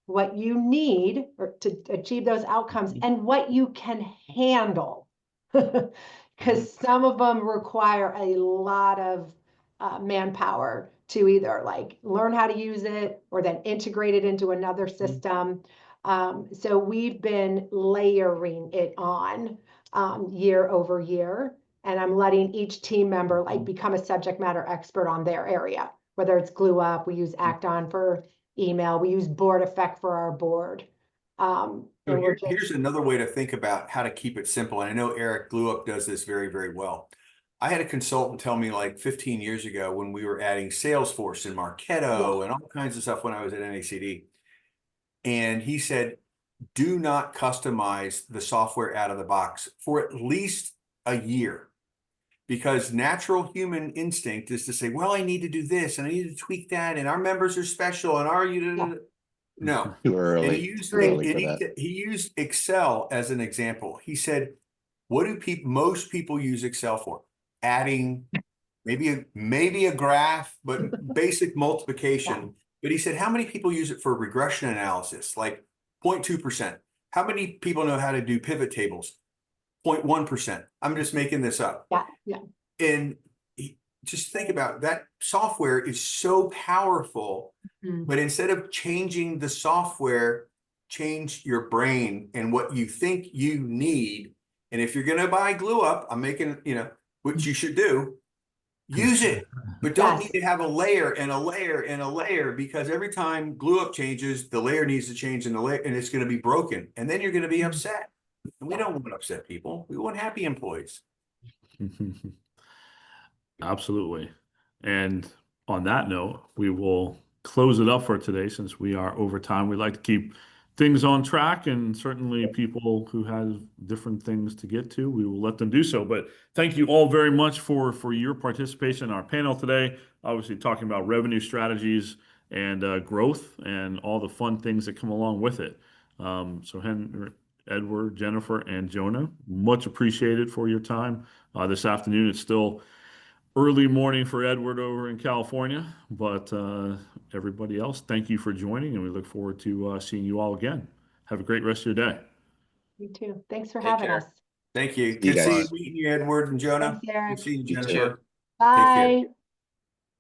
need or to achieve those outcomes and what you can handle. Because some of them require a lot of manpower to either like learn how to use it or then integrate it into another system. So we've been layering it on year over year, and I'm letting each team member like become a subject matter expert on their area, whether it's Glue Up, we use Acton for email, we use Board Effect for our board. So And we're here's another way to think about how to keep it simple. And I know Eric Glue Up does this very, very well. I had a consultant tell me like 15 years ago when we were adding Salesforce and Marketo and all kinds of stuff when I was at NACD. And he said, do not customize the software out of the box for at least a year. Because natural human instinct is to say, well, I need to do this and I need to tweak that. And our members are special and our no. Too And early. he used Too early for that. he used Excel as an example. He said, what do most people use Excel for? Adding maybe a graph, but basic multiplication. But he said, how many people use it for regression analysis? Like 0.2%. How many people know how to do pivot tables? 0.1%. I'm just making this up. Yeah. And just think about that. Software is so powerful, but instead of changing the software, change your brain and what you think you need. And if you're going to buy Glue Up, I'm making, you know, which you should do, use it, but don't need to have a layer and a layer and a layer, because every time Glue Up changes, the layer needs to change and the layer, and it's going to be broken. And then you're going to be upset. And we don't want to upset people. We want happy employees. Absolutely. And on that note, we will close it up for today since we are over time. We like to keep things on track, and certainly people who have different things to get to, we will let them do so. But thank you all very much for your participation in our panel today. Obviously talking about revenue strategies and growth and all the fun things that come along with it. So Henry, Edward, Jennifer, and Jonah, much appreciated for your time this afternoon. It's still early morning for Edward over in California, but everybody else, thank you for joining, and we look forward to seeing you all again. Have a great rest of your day. You too. Thanks for Take having care. us. Thank you. You Good guys. seeing you, Edward and Jonah. Thanks, Eric. Good seeing you, You too. Jennifer. Take care. Bye.